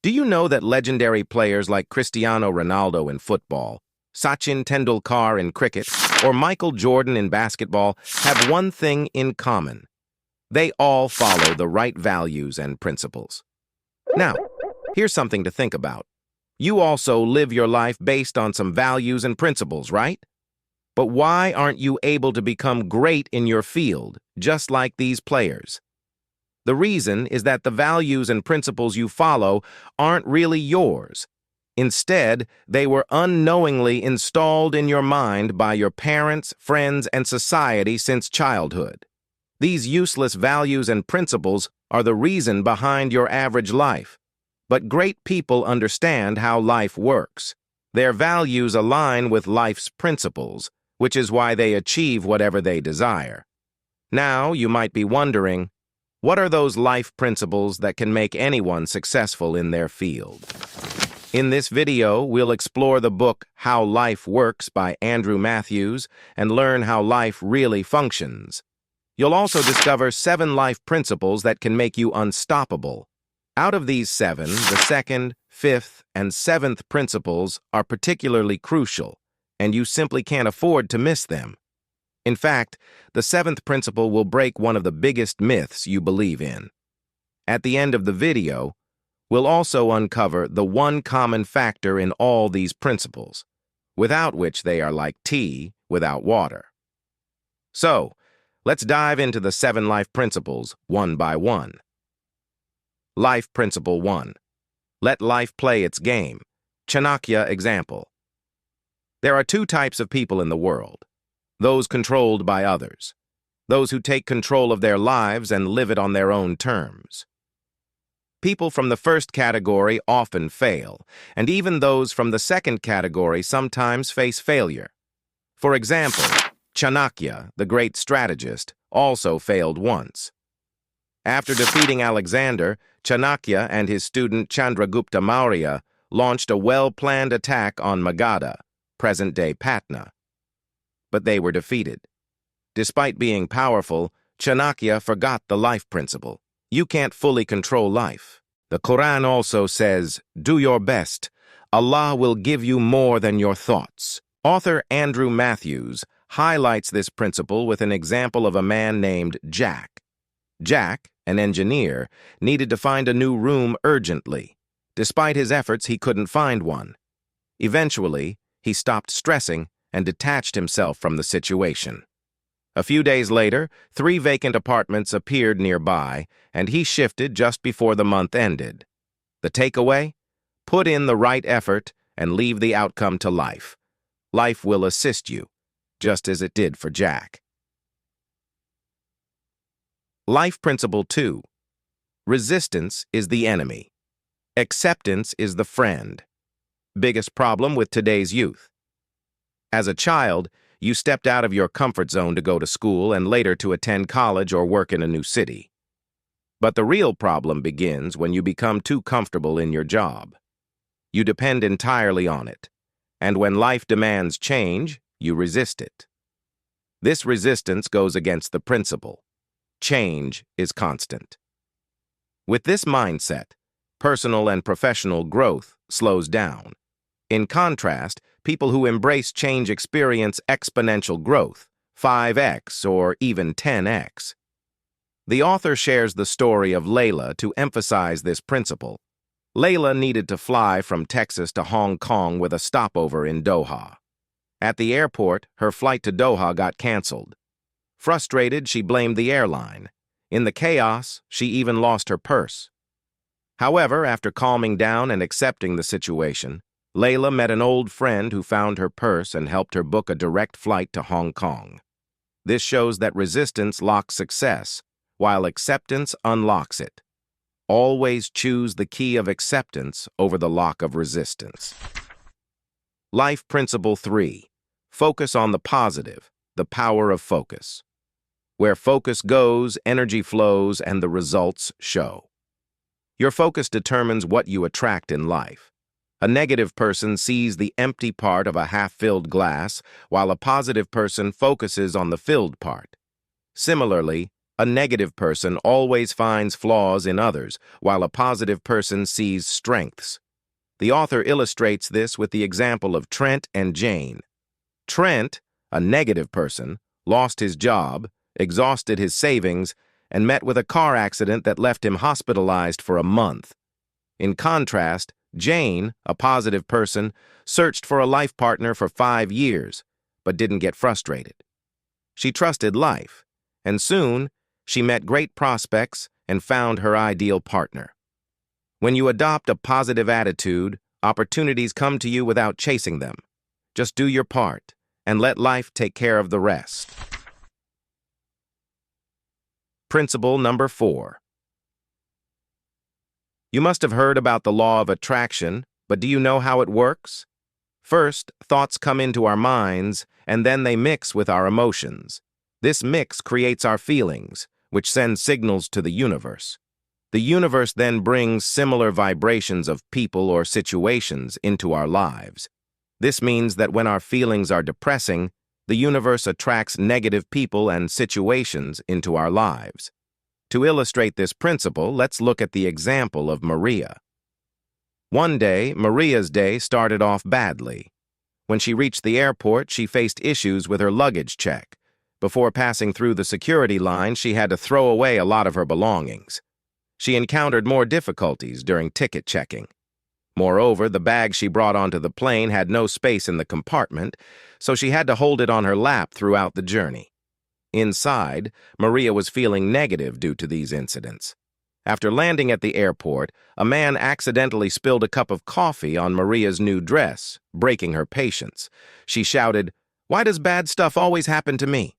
Do you know that legendary players like Cristiano Ronaldo in football, Sachin Tendulkar in cricket, or Michael Jordan in basketball have one thing in common? They all follow the right values and principles. Now, here's something to think about. You also live your life based on some values and principles, right? But why aren't you able to become great in your field, just like these players? The reason is that the values and principles you follow aren't really yours. Instead, they were unknowingly installed in your mind by your parents, friends, and society since childhood. These useless values and principles are the reason behind your average life. But great people understand how life works. Their values align with life's principles, which is why they achieve whatever they desire. Now, you might be wondering, what are those life principles that can make anyone successful in their field? In this video, we'll explore the book How Life Works by Andrew Matthews and learn how life really functions. You'll also discover 7 life principles that can make you unstoppable. Out of these 7, the second, 5th, and 7th principles are particularly crucial, and you simply can't afford to miss them. In fact, the 7th principle will break one of the biggest myths you believe in. At the end of the video, we'll also uncover the one common factor in all these principles, without which they are like tea without water. So, let's dive into the 7 life principles one by one. Life Principle 1. Let life play its game. Chanakya example. There are 2 types of people in the world. Those controlled by others. Those who take control of their lives and live it on their own terms. People from the first category often fail, and even those from the second category sometimes face failure. For example, Chanakya, the great strategist, also failed once. After defeating Alexander, Chanakya and his student Chandragupta Maurya launched a well-planned attack on Magadha, present-day Patna. But they were defeated. Despite being powerful, Chanakya forgot the life principle. You can't fully control life. The Quran also says, "Do your best. Allah will give you more than your thoughts." Author Andrew Matthews highlights this principle with an example of a man named Jack. Jack, an engineer, needed to find a new room urgently. Despite his efforts, he couldn't find one. Eventually, he stopped stressing and detached himself from the situation. A few days later, 3 vacant apartments appeared nearby, and he shifted just before the month ended. The takeaway? Put in the right effort and leave the outcome to life. Life will assist you, just as it did for Jack. Life Principle 2. Resistance is the enemy. Acceptance is the friend. Biggest problem with today's youth. As a child, you stepped out of your comfort zone to go to school and later to attend college or work in a new city. But the real problem begins when you become too comfortable in your job. You depend entirely on it, and when life demands change, you resist it. This resistance goes against the principle. Change is constant. With this mindset, personal and professional growth slows down. In contrast, people who embrace change experience exponential growth, 5x or even 10x. The author shares the story of Layla to emphasize this principle. Layla needed to fly from Texas to Hong Kong with a stopover in Doha. At the airport, her flight to Doha got canceled. Frustrated, she blamed the airline. In the chaos, she even lost her purse. However, after calming down and accepting the situation, Layla met an old friend who found her purse and helped her book a direct flight to Hong Kong. This shows that resistance locks success, while acceptance unlocks it. Always choose the key of acceptance over the lock of resistance. Life Principle 3. Focus on the positive, the power of focus. Where focus goes, energy flows, and the results show. Your focus determines what you attract in life. A negative person sees the empty part of a half-filled glass, while a positive person focuses on the filled part. Similarly, A negative person always finds flaws in others, while a positive person sees strengths. The author illustrates this with the example of Trent and Jane. Trent, a negative person, lost his job, exhausted his savings, and met with a car accident that left him hospitalized for a month. In contrast, Jane, a positive person, searched for a life partner for 5 years, but didn't get frustrated. She trusted life, and soon she met great prospects and found her ideal partner. When you adopt a positive attitude, opportunities come to you without chasing them. Just do your part and let life take care of the rest. Principle number 4. You must have heard about the law of attraction, but do you know how it works? First, thoughts come into our minds, and then they mix with our emotions. This mix creates our feelings, which send signals to the universe. The universe then brings similar vibrations of people or situations into our lives. This means that when our feelings are depressing, the universe attracts negative people and situations into our lives. To illustrate this principle, let's look at the example of Maria. One day, Maria's day started off badly. When she reached the airport, she faced issues with her luggage check. Before passing through the security line, she had to throw away a lot of her belongings. She encountered more difficulties during ticket checking. Moreover, the bag she brought onto the plane had no space in the compartment, so she had to hold it on her lap throughout the journey. Inside, Maria was feeling negative due to these incidents. After landing at the airport, a man accidentally spilled a cup of coffee on Maria's new dress, breaking her patience. She shouted, "Why does bad stuff always happen to me?"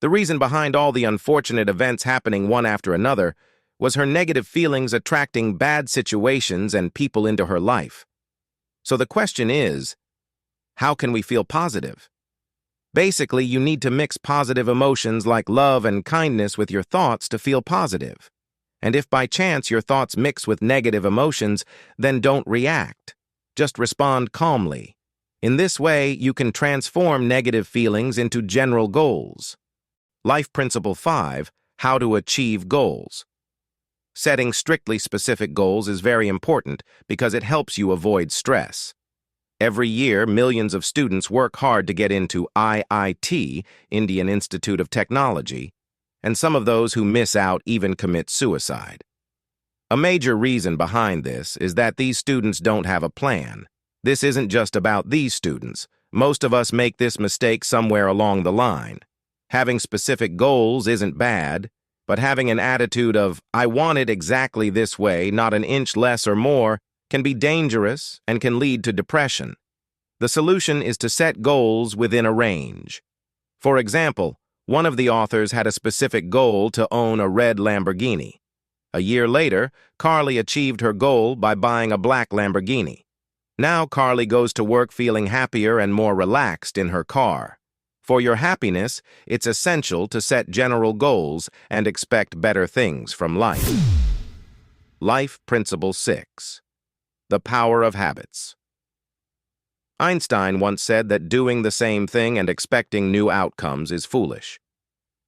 The reason behind all the unfortunate events happening one after another was her negative feelings attracting bad situations and people into her life. So the question is, how can we feel positive? Basically, you need to mix positive emotions like love and kindness with your thoughts to feel positive. And if by chance your thoughts mix with negative emotions, then don't react. Just respond calmly. In this way, you can transform negative feelings into general goals. Life Principle 5, How to Achieve Goals. Setting strictly specific goals is very important because it helps you avoid stress. Every year, millions of students work hard to get into IIT, Indian Institute of Technology, and some of those who miss out even commit suicide. A major reason behind this is that these students don't have a plan. This isn't just about these students. Most of us make this mistake somewhere along the line. Having specific goals isn't bad, but having an attitude of, "I want it exactly this way, not an inch less or more," can be dangerous and can lead to depression. The solution is to set goals within a range. For example, one of the authors had a specific goal to own a red Lamborghini. A year later, Carly achieved her goal by buying a black Lamborghini. Now Carly goes to work feeling happier and more relaxed in her car. For your happiness, it's essential to set general goals and expect better things from life. Life Principle 6. The Power of Habits. Einstein once said that doing the same thing and expecting new outcomes is foolish.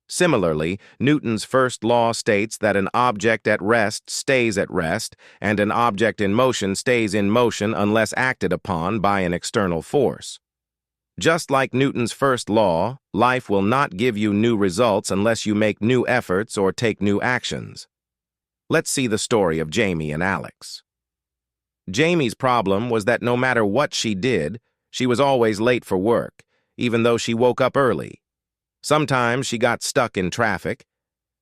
Similarly, Newton's first law states that an object at rest stays at rest, and an object in motion stays in motion unless acted upon by an external force. Just like Newton's first law, life will not give you new results unless you make new efforts or take new actions. Let's see the story of Jamie and Alex. Jamie's problem was that no matter what she did, she was always late for work, even though she woke up early. Sometimes she got stuck in traffic,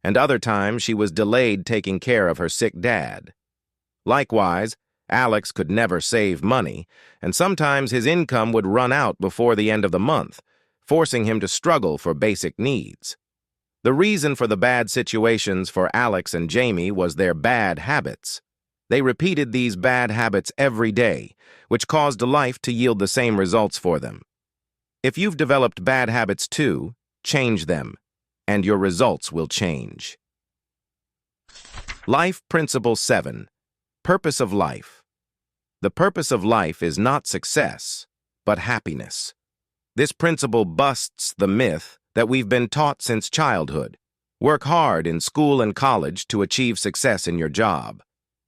and other times she was delayed taking care of her sick dad. Likewise, Alex could never save money, and sometimes his income would run out before the end of the month, forcing him to struggle for basic needs. The reason for the bad situations for Alex and Jamie was their bad habits. They repeated these bad habits every day, which caused life to yield the same results for them. If you've developed bad habits too, change them, and your results will change. Life Principle 7. Purpose of Life. The purpose of life is not success, but happiness. This principle busts the myth that we've been taught since childhood. work hard in school and college to achieve success in your job.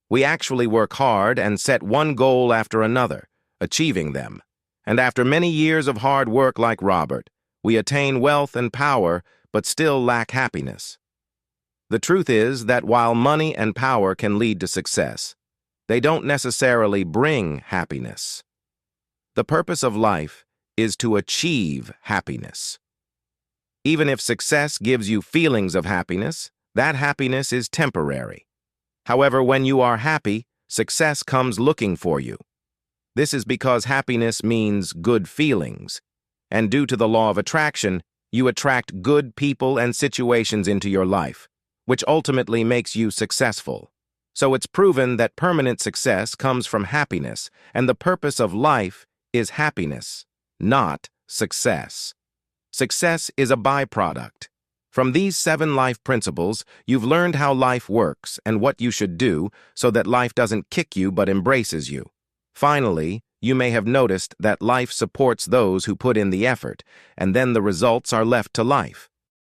We actually work hard and set one goal after another, achieving them. And after many years of hard work like Robert, we attain wealth and power but still lack happiness. The truth is that while money and power can lead to success, they don't necessarily bring happiness. The purpose of life is to achieve happiness. Even if success gives you feelings of happiness, that happiness is temporary. However, when you are happy, success comes looking for you. This is because happiness means good feelings, and due to the law of attraction, you attract good people and situations into your life, which ultimately makes you successful. So it's proven that permanent success comes from happiness, and the purpose of life is happiness, not success. Success is a byproduct. From these 7 life principles, you've learned how life works and what you should do so that life doesn't kick you but embraces you. Finally, you may have noticed that life supports those who put in the effort, and then the results are left to life.